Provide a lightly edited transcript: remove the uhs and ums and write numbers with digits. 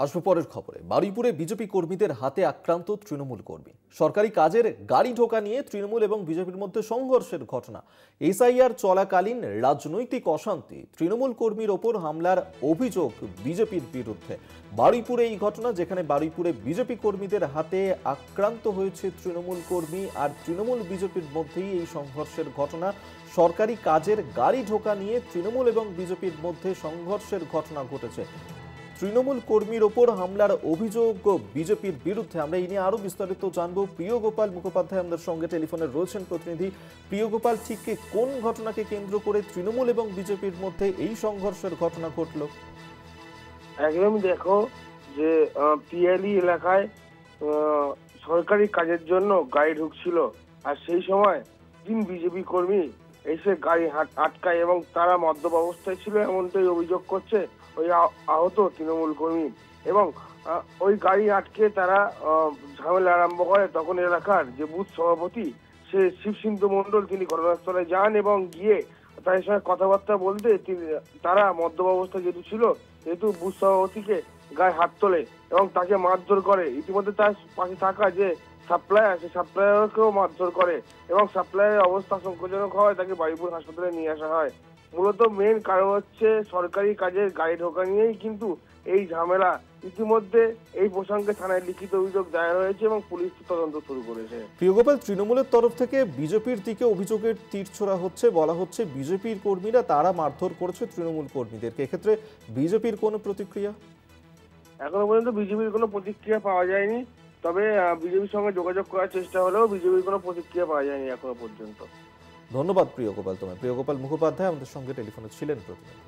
আসবো পরের খবরে। বারুইপুরে বিজেপি কর্মীদের হাতে আক্রান্ত তৃণমূল কর্মী। সরকারি কাজের গাড়ি ঢোকা নিয়ে তৃণমূল এবং বিজেপির মধ্যে সংঘর্ষের ঘটনা। এসআইআর চলাকালীন রাজনৈতিক অশান্তি, তৃণমূল কর্মীর ওপর হামলার অভিযোগ বিজেপির বিরুদ্ধে। বারুইপুরে এই ঘটনা, যেখানে বারুইপুরে বিজেপি কর্মীদের হাতে আক্রান্ত হয়েছে তৃণমূল কর্মী, আর তৃণমূল বিজেপির মধ্যেই এই সংঘর্ষের ঘটনা। সরকারি কাজের গাড়ি ঢোকা নিয়ে তৃণমূল এবং বিজেপির মধ্যে সংঘর্ষের ঘটনা ঘটেছে। তৃণমূল কর্মীর ওপর হামলার অভিযোগ বিজেপির বিরুদ্ধে। আমরা এই নিয়ে আরো বিস্তারিত জানবো। প্রিয়গোপাল মুখোপাধ্যায় আমাদের সঙ্গে টেলিফোনে রয়েছেন প্রতিনিধি। প্রিয়গোপাল, ঠিক কোন ঘটনাকে কেন্দ্র করে তৃণমূল এবং বিজেপির মধ্যে এই সংঘর্ষের ঘটনা ঘটল? একদম দেখো যে পিয়ালি এলাকায় সরকারি কাজের জন্য গাড়ি ঢুকছিল, আর সেই সময় 3 বিজেপি কর্মী এসে গাড়ি আটকায় এবং তারা মদ্যপ অবস্থায় ছিল, এমনটাই অভিযোগ করছে ওই আহত তৃণমূল কর্মী। এবং ওই গাড়ি আটকে তারা ঝামেলা আরম্ভ করে। তখন এলাকার যে বুথ সভাপতি সে শিবসিন্ধু মণ্ডল, তিনি ঘটনাস্থলে যান এবং গিয়ে তাদের সঙ্গে কথাবার্তা বলতে তারা মদ্যপ অবস্থায় যেহেতু ছিল, যেহেতু বুথ সভাপতিকে গায়ে হাত তোলে এবং তাকে মারধর করে। ইতিমধ্যে তার পাশে থাকা যে সাপ্লায়ার, সেই সাপ্লায়ারকেও মারধর করে এবং সাপ্লায়ারের অবস্থা সংকটজনক হওয়ায় তাকে বারুইপুর হাসপাতালে নিয়ে আসা হয়। মূলত মেন কারণ হচ্ছে সরকারি কাজের গাড়ি ঢোকা নিয়েই কিন্তু এই ঝামেলা। ইতিমধ্যে এই প্রসঙ্গে থানায় লিখিত অভিযোগ দায়ের হয়েছে এবং পুলিশ তদন্ত শুরু করেছে। প্রিয়গোপাল, তৃণমূলের তরফ থেকে বিজেপির দিকে অভিযোগের তীর ছোড়া হচ্ছে, বলা হচ্ছে বিজেপির কর্মীরা তারা মারধর করেছে তৃণমূল কর্মীদেরকে। এক্ষেত্রে বিজেপির কোনো প্রতিক্রিয়া? এখনো পর্যন্ত বিজেপির কোনো প্রতিক্রিয়া পাওয়া যায়নি, তবে বিজেপির সঙ্গে যোগাযোগ করার চেষ্টা হলেও বিজেপির কোনো প্রতিক্রিয়া পাওয়া যায়নি এখনো পর্যন্ত। ধন্যবাদ প্রিয়গোপাল তোমায়। প্রিয়গোপাল মুখোপাধ্যায় আমাদের সঙ্গে টেলিফোনে ছিলেন প্রতিনিধি।